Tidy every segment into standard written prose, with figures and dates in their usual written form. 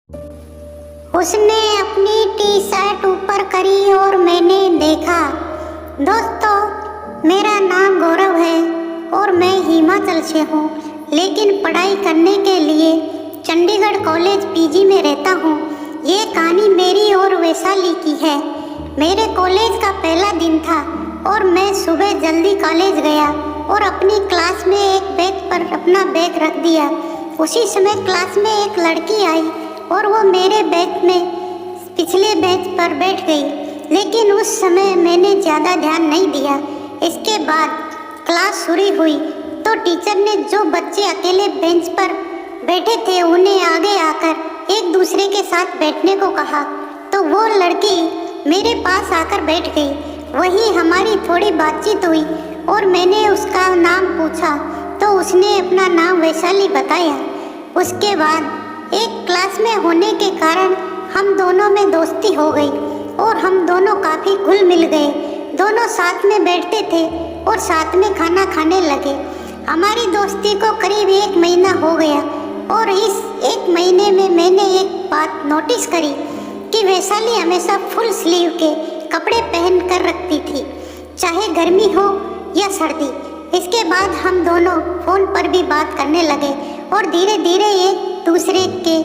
उसने अपनी T shirt ऊपर करी और मैंने देखा। दोस्तों, मेरा नाम गौरव है और मैं हिमाचल से हूँ, लेकिन पढ़ाई करने के लिए चंडीगढ़ कॉलेज पीजी में रहता हूँ। ये कहानी मेरी और वैशाली की है। मेरे कॉलेज का पहला दिन था और मैं सुबह जल्दी कॉलेज गया और अपनी क्लास में एक बेंच पर अपना बैग रख दिया। उसी समय क्लास में एक लड़की आई और वो मेरे बेंच में पिछले बेंच पर बैठ गई, लेकिन उस समय मैंने ज़्यादा ध्यान नहीं दिया। इसके बाद क्लास शुरू हुई तो टीचर ने जो बच्चे अकेले बेंच पर बैठे थे उन्हें आगे आकर एक दूसरे के साथ बैठने को कहा, तो वो लड़की मेरे पास आकर बैठ गई। वहीं हमारी थोड़ी बातचीत हुई और मैंने उसका नाम पूछा तो उसने अपना नाम वैशाली बताया। उसके बाद एक क्लास में होने के कारण हम दोनों में दोस्ती हो गई और हम दोनों काफ़ी घुल मिल गए। दोनों साथ में बैठते थे और साथ में खाना खाने लगे। हमारी दोस्ती को करीब 1 महीना हो गया और इस 1 महीने में मैंने एक बात नोटिस करी कि वैशाली हमेशा फुल स्लीव के कपड़े पहन कर रखती थी, चाहे गर्मी हो या सर्दी। इसके बाद हम दोनों फ़ोन पर भी बात करने लगे और धीरे धीरे एक दूसरे के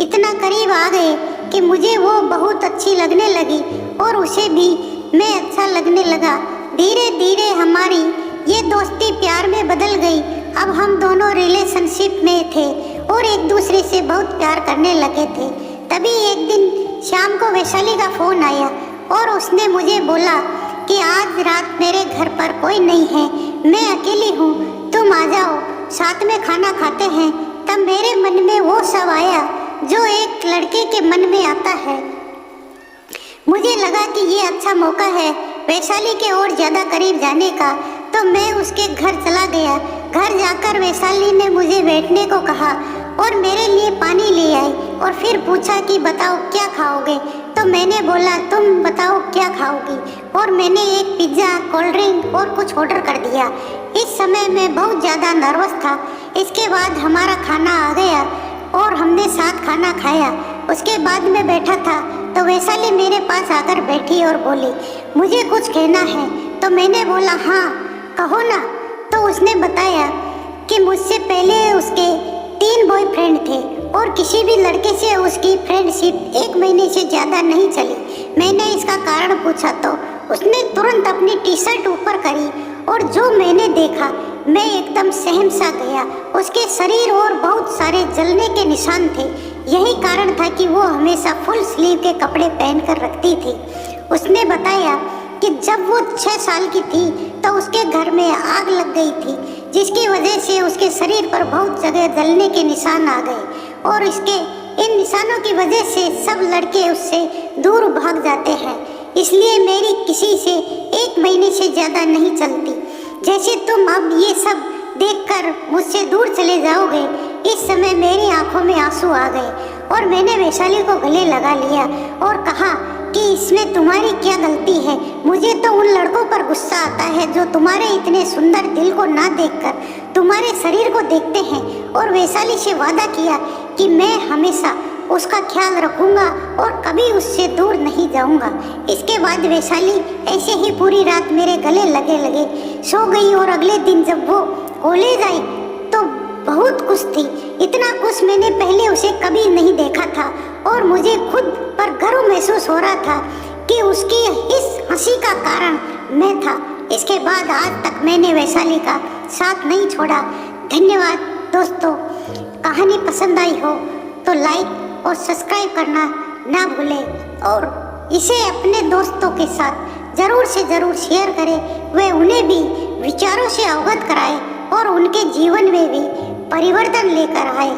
इतना करीब आ गए कि मुझे वो बहुत अच्छी लगने लगी और उसे भी मैं अच्छा लगने लगा। धीरे धीरे हमारी ये दोस्ती प्यार में बदल गई। अब हम दोनों रिलेशनशिप में थे और एक दूसरे से बहुत प्यार करने लगे थे। तभी एक दिन शाम को वैशाली का फ़ोन आया और उसने मुझे बोला कि आज रात मेरे घर पर कोई नहीं है, मैं अकेली हूँ, तुम आ जाओ, साथ में खाना खाते हैं। तब मेरे मन में वो सब आया जो एक लड़के के मन में आता है। मुझे लगा कि ये अच्छा मौका है वैशाली के और ज़्यादा करीब जाने का, तो मैं उसके घर चला गया। घर जाकर वैशाली ने मुझे बैठने को कहा और मेरे लिए पानी ले आई और फिर पूछा कि बताओ क्या खाओगे। तो मैंने बोला तुम बताओ क्या खाओगी, और मैंने एक पिज़्ज़ा, कोल्ड ड्रिंक और कुछ ऑर्डर कर दिया। इस समय मैं बहुत ज़्यादा नर्वस था। इसके बाद हमारा खाना आ गया और हमने साथ खाना खाया। उसके बाद मैं बैठा था तो वैशाली मेरे पास आकर बैठी और बोली मुझे कुछ कहना है। तो मैंने बोला हाँ कहो ना। तो उसने बताया कि मुझसे पहले उसके 3 बॉयफ्रेंड थे और किसी भी लड़के से उसकी फ्रेंडशिप 1 महीने से ज़्यादा नहीं चली। मैंने इसका कारण पूछा तो उसने तुरंत अपनी टी शर्ट ऊपर करी और जो मैंने देखा मैं एकदम सहम सा गया। उसके शरीर और बहुत सारे जलने के निशान थे। यही कारण था कि वो हमेशा फुल स्लीव के कपड़े पहन कर रखती थी। उसने बताया कि जब वो 6 साल की थी तो उसके घर में आग लग गई थी, जिसकी वजह से उसके शरीर पर बहुत जगह जलने के निशान आ गए और इसके इन निशानों की वजह से सब लड़के उससे दूर भाग जाते हैं। इसलिए मेरी किसी से 1 महीने से ज़्यादा नहीं चलती। जैसे तुम अब ये सब देखकर मुझसे दूर चले जाओगे। इस समय मेरी आंखों में आंसू आ गए और मैंने वैशाली को गले लगा लिया और कहा कि इसमें तुम्हारी क्या गलती है। मुझे तो उन लड़कों पर गुस्सा आता है जो तुम्हारे इतने सुंदर दिल को ना देखकर तुम्हारे शरीर को देखते हैं। और वैशाली से वादा किया कि मैं हमेशा उसका ख्याल रखूंगा और कभी उससे दूर नहीं जाऊंगा। इसके बाद वैशाली ऐसे ही पूरी रात मेरे गले लगे सो गई और अगले दिन जब वो कॉलेज आई तो बहुत खुश थी। इतना खुश मैंने पहले उसे कभी नहीं देखा था और मुझे खुद पर गर्व महसूस हो रहा था कि उसकी इस हंसी का कारण मैं था। इसके बाद आज तक मैंने वैशाली का साथ नहीं छोड़ा। धन्यवाद दोस्तों। कहानी पसंद आई हो तो लाइक और सब्सक्राइब करना ना भूलें और इसे अपने दोस्तों के साथ ज़रूर से ज़रूर शेयर करें। वे उन्हें भी विचारों से अवगत कराएं और उनके जीवन में भी परिवर्तन लेकर आए।